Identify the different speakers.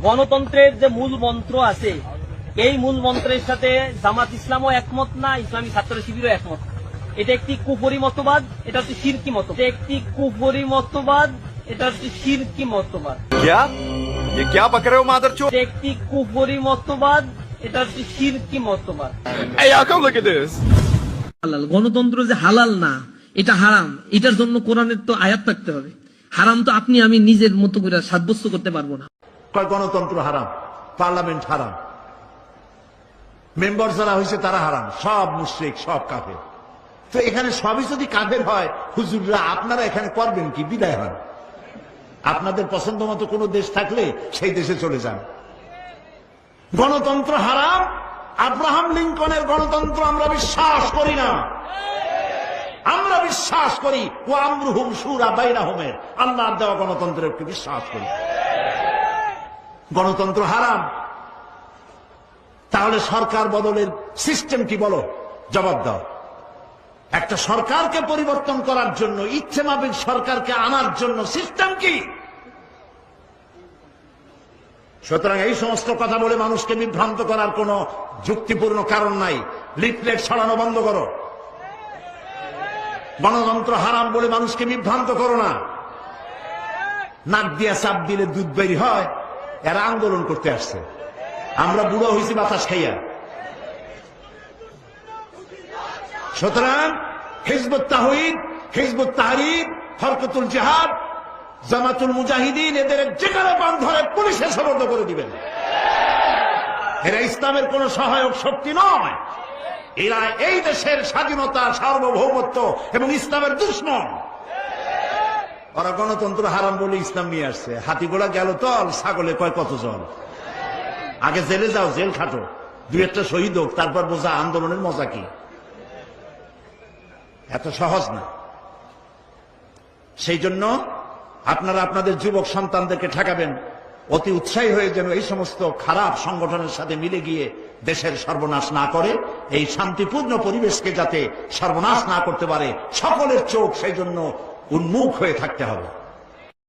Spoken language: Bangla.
Speaker 1: গণতন্ত্রের যে মূল মন্ত্র আছে, এই মূল মন্ত্রের সাথে জামাত ইসলামও একমত না, ইসলামী ছাত্র শিবিরও একমত। এটা একটি কুফরি মতবাদ, এটা হচ্ছে শিরকি মতবাদ। এটা একটি কুফরি মতবাদ, এটা হচ্ছে শিরকি মতবাদ।
Speaker 2: क्या बक रहे हो मादरचोद?
Speaker 1: এটা একটি কুফরি মতবাদ, এটা হচ্ছে শিরকি মতবাদ।
Speaker 2: Hey, y'all come look at this.
Speaker 3: হালাল গণতন্ত্র যে হালাল না, এটা হারাম, এটার জন্য কোরআনের তো আয়াত থাকতে হবে। হারাম তো আপনি আমি নিজের মতো করে সাব্যস্ত করতে পারবো না।
Speaker 4: গণতন্ত্র হারাম, পার্লামেন্ট হারাম, মেম্বার যারা হয়েছে তারা হারাম, সব মুশরিক, সব কাফের। তো এখানে সবই যদি কাফের হয়, হুজুররা আপনারা এখানে করবেন কি? বিদায় হন। আপনাদের পছন্দ মতো কোন দেশ থাকলে সেই দেশে চলে যান। গণতন্ত্র হারাম। আব্রাহাম লিঙ্কনের গণতন্ত্র আমরা বিশ্বাস করি না। আমরা বিশ্বাস করি ও আমরুহুম শুরা বাইনাহুমের, আল্লাহর দেওয়া গণতন্ত্রের একটু বিশ্বাস করি। গণতন্ত্র হারাম। তাহলে সরকার বদলের সিস্টেম কি বলো? জবাব দাও। একটা সরকারকে পরিবর্তন করার জন্য, ইচ্ছে মাফিক সরকারকে আনার জন্য সিস্টেম কি? সুতরাং এই সমস্ত কথা বলে মানুষকে বিভ্রান্ত করার কোন যুক্তিপূর্ণ কারণ নাই। লিফলেট ছড়ানো বন্ধ করো। গণতন্ত্র হারাম বলে মানুষকে বিভ্রান্ত করো না। নাক দিয়া চাপ দিলে দুধ বেরি হয়, এরা আন্দোলন করতে আসছে। আমরা বুড়ো হয়েছি বাতাস খাইয়া। সুতরাং হিজবুত তাওহীদ, হিজবুত তাহরীর, হরকতুল জিহাদ, জামাতুল মুজাহিদিন, এদের যেখানে পান ধরে পুলিশে সোপর্দ করে দিবেন। এরা ইসলামের কোন সহায়ক শক্তি নয়। এরা এই দেশের স্বাধীনতা, সার্বভৌমত্ব এবং ইসলামের দুশমন। ওরা গণতন্ত্র হারাম বলে ইসলাম নিয়ে আসছে। হাতি ঘোড়া গেল তল, ছাগলে কয় কত জল। আগে জেলে যাও, জেল খাটো, দুই একটা শহীদ হোক, তারপর বোঝা আন্দোলনের মজা কি। এত সহজ না। সেই জন্য আপনারা আপনাদের যুবক সন্তানদেরকে ঠেকাবেন, অতি উৎসাহী হয়ে যেন এই সমস্ত খারাপ সংগঠনের সাথে মিলে গিয়ে দেশের সর্বনাশ না করে, এই শান্তিপূর্ণ পরিবেশকে যাতে সর্বনাশ না করতে পারে, সকলের চোখ সেই জন্য উন্মুখ হয়ে থাকতে হবে।